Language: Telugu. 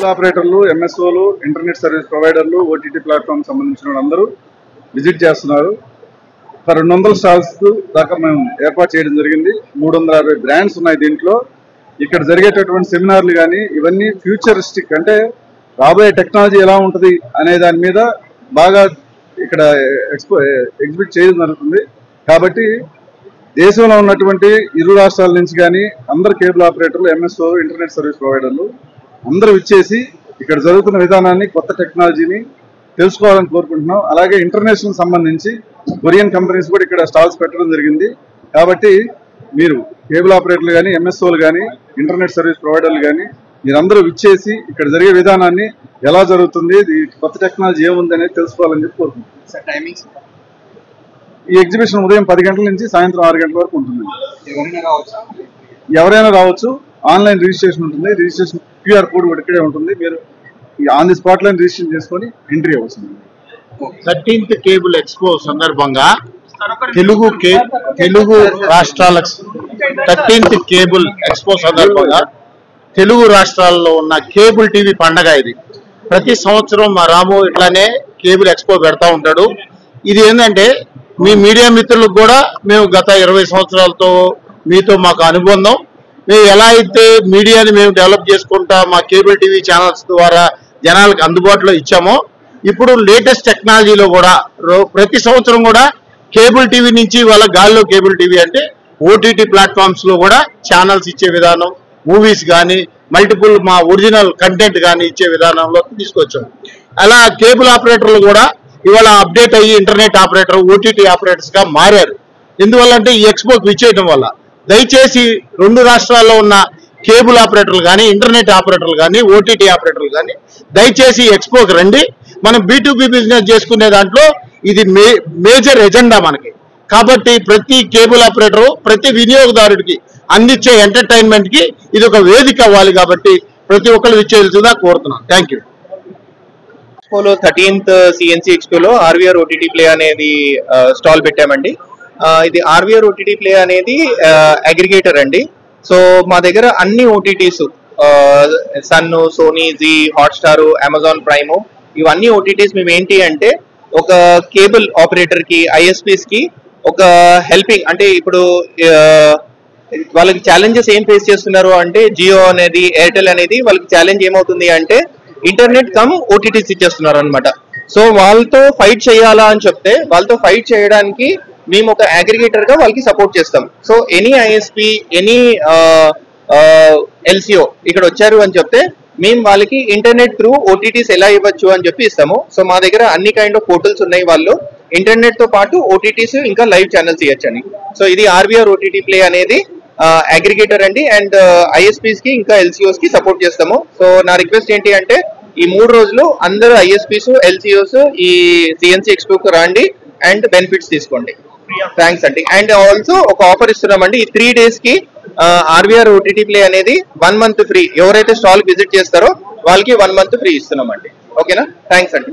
ఆపరేటర్లు, ఎంఎస్ఓలు, ఇంటర్నెట్ సర్వీస్ ప్రొవైడర్లు, ఓటీటీ ప్లాట్ఫామ్ సంబంధించిన అందరూ విజిట్ చేస్తున్నారు. 200 స్టాల్స్ దాకా మేము ఏర్పాటు చేయడం జరిగింది. 360 బ్రాండ్స్ ఉన్నాయి దీంట్లో. ఇక్కడ జరిగేటటువంటి సెమినార్లు కానీ ఇవన్నీ ఫ్యూచరిస్టిక్, అంటే రాబోయే టెక్నాలజీ ఎలా ఉంటుంది అనే దాని మీద బాగా ఇక్కడ ఎగ్జిబిట్ చేయడం జరుగుతుంది. కాబట్టి దేశంలో ఉన్నటువంటి ఇరు రాష్ట్రాల నుంచి కానీ అందరు కేబుల్ ఆపరేటర్లు, ఎంఎస్ఓ, ఇంటర్నెట్ సర్వీస్ ప్రొవైడర్లు అందరూ ఇచ్చేసి ఇక్కడ జరుగుతున్న విధానాన్ని, కొత్త టెక్నాలజీని తెలుసుకోవాలని కోరుకుంటున్నాం. అలాగే ఇంటర్నేషనల్ సంబంధించి కొరియన్ కంపెనీస్ కూడా ఇక్కడ స్టాల్స్ పెట్టడం జరిగింది. కాబట్టి మీరు కేబుల్ ఆపరేటర్లు కానీ, ఎంఎస్ఓలు కానీ, ఇంటర్నెట్ సర్వీస్ ప్రొవైడర్లు కానీ మీరందరూ ఇచ్చేసి ఇక్కడ జరిగే విధానాన్ని, ఎలా జరుగుతుంది, కొత్త టెక్నాలజీ ఏముంది అనేది తెలుసుకోవాలని చెప్పి కోరుకుంటున్నాం. ఈ ఎగ్జిబిషన్ ఉదయం 10 గంటల నుంచి సాయంత్రం 6 గంటల వరకు ఉంటుంది. ఎవరైనా రావచ్చు. ఆన్లైన్ రిజిస్ట్రేషన్ ఉంటుంది. రిజిస్ట్రేషన్ QR కోడ్ కూడా ఇక్కడే ఉంటుంది. మీరు on the spot line registration చేసుకొని ఎంట్రీ అవ్వచ్చు. 13th కేబుల్ ఎక్స్పో సందర్భంగా తెలుగు రాష్ట్రాలకు 13th కేబుల్ ఎక్స్పో సందర్భంగా తెలుగు రాష్ట్రాల్లో ఉన్న కేబుల్ టీవీ పండగ ఇది. ప్రతి సంవత్సరం మా రాము ఇట్లానే కేబుల్ ఎక్స్పో పెడతా ఉంటాడు. ఇది ఏంటంటే మీ మీడియా మిత్రులకు కూడా మేము గత 20 సంవత్సరాలతో మీతో మాకు అనుబంధం. మేము ఎలా అయితే మీడియాని మేము డెవలప్ చేసుకుంటా మా కేబుల్ టీవీ ఛానల్స్ ద్వారా జనాలకు అందుబాటులో ఇచ్చామో, ఇప్పుడు లేటెస్ట్ టెక్నాలజీలో కూడా ప్రతి సంవత్సరం కూడా కేబుల్ టీవీ నుంచి వాళ్ళ గాల్లో కేబుల్ టీవీ అంటే ఓటీటీ ప్లాట్ఫామ్స్ లో కూడా ఛానల్స్ ఇచ్చే విధానం, మూవీస్ కానీ మల్టిపుల్ మా ఒరిజినల్ కంటెంట్ కానీ ఇచ్చే విధానంలో తీసుకొచ్చాం. అలా కేబుల్ ఆపరేటర్లు కూడా ఇవాళ అప్డేట్ అయ్యి ఇంటర్నెట్ ఆపరేటర్, ఓటీటీ ఆపరేటర్స్ గా మారారు. ఎందువల్లంటే ఈ ఎక్స్పోకి విచ్చేయడం వల్ల. దయచేసి 2 రాష్ట్రాల్లో ఉన్న కేబుల్ ఆపరేటర్లు కానీ, ఇంటర్నెట్ ఆపరేటర్లు కానీ, ఓటీటీ ఆపరేటర్లు కానీ దయచేసి ఎక్స్పోకి రండి. మనం B2B బిజినెస్ చేసుకునే దాంట్లో ఇది మేజర్ ఎజెండా మనకి. కాబట్టి ప్రతి కేబుల్ ఆపరేటరు, ప్రతి వినియోగదారుడికి అందించే ఎంటర్టైన్మెంట్ కి ఇది ఒక వేదిక అవ్వాలి. కాబట్టి ప్రతి ఒక్కరు విచ్చేయాల్సిందిగా కోరుతున్నాను. Thank you. ఎక్స్పోలో 13th CNC ఎక్స్పోలో RVR OTT ప్లే అనేది స్టాల్ పెట్టామండి. ఇది RVR OTT ప్లే అనేది అగ్రిగేటర్ అండి. సో మా దగ్గర అన్ని OTTs, Sun, Sony, Zee, Hotstar, Amazon Prime, ఇవన్నీ ఓటీటీస్ మేము ఏంటి అంటే ఒక కేబుల్ ఆపరేటర్ కి, ISPs కి ఒక హెల్పింగ్, అంటే ఇప్పుడు వాళ్ళకి ఛాలెంజెస్ ఏం ఫేస్ చేస్తున్నారు అంటే జియో అనేది, ఎయిర్టెల్ అనేది వాళ్ళకి ఛాలెంజ్ ఏమవుతుంది అంటే ఇంటర్నెట్ కమ్ ఓటీటీస్ ఇచ్చేస్తున్నారు అనమాట. సో వాళ్ళతో ఫైట్ చేయాలా అని చెప్తే వాళ్ళతో ఫైట్ చేయడానికి మేము ఒక అగ్రిగేటర్ గా వాళ్ళకి సపోర్ట్ చేస్తాం. So any ISP, any LCO ఇక్కడ వచ్చారు అని చెప్తే మేము వాళ్ళకి ఇంటర్నెట్ త్రూ ఓటీటీస్ ఎలా ఇవ్వచ్చు అని చెప్పి ఇస్తాము. సో మా దగ్గర అన్ని కైండ్ ఆఫ్ పోర్టల్స్ ఉన్నాయి. వాళ్ళు ఇంటర్నెట్ తో పాటు ఓటీటీస్ ఇంకా లైవ్ ఛానల్స్ ఇవ్వచ్చని. సో ఇది RVR OTT ప్లే అనేది అగ్రిగేటర్ అండి. అండ్ ISPs కి ఇంకా LCOs కి సపోర్ట్ చేస్తాము. సో నా రిక్వెస్ట్ ఏంటి అంటే ఈ 3 రోజులు అందరూ ISPs, LCOs ఈ CNC ఎక్స్పోకి రండి అండ్ బెనిఫిట్స్ తీసుకోండి. థ్యాంక్స్ అండి. అండ్ ఆల్సో ఒక ఆఫర్ ఇస్తున్నామండి. ఈ 3 days కి RVR OTT ప్లే అనేది 1 month ఫ్రీ. ఎవరైతే స్టాల్ విజిట్ చేస్తారో వాళ్ళకి 1 month ఫ్రీ ఇస్తున్నామండి. ఓకేనా? థ్యాంక్స్ అండి.